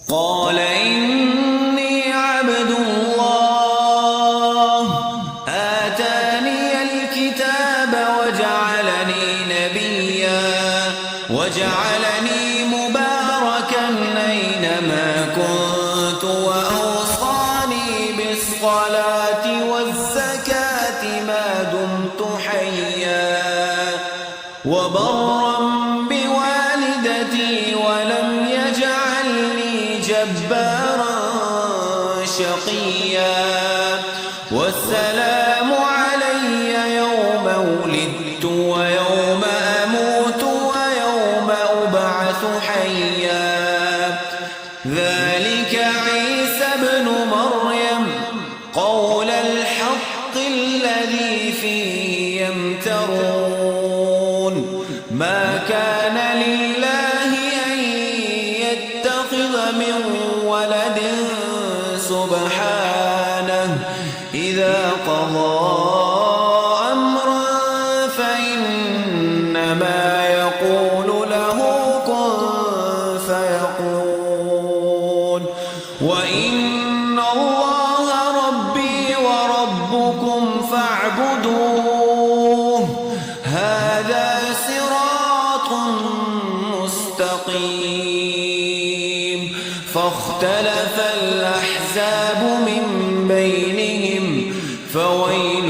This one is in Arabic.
قال إني عبد الله آتاني الكتاب وجعلني نبيا وجعلني مباركا أينما كنت وأوصاني بالصلاة والزكاة ما دمت حيا وبرا بوالدتي ولم يجعلني جبارا شقيا والسلام علي يوم ولدت ويوم أموت ويوم أبعث حيا ذلك عيسى ابن مريم قول الحق الذي فيه يمترون ما كان لله أن يتخذ من ولد سبحانه إذا قضى أمرا فإنما يقول له كن فيكون وإن الله ربي وربكم فاعبدوه هذا صراط مستقيم فاختلف الأحزاب من بينهم فويل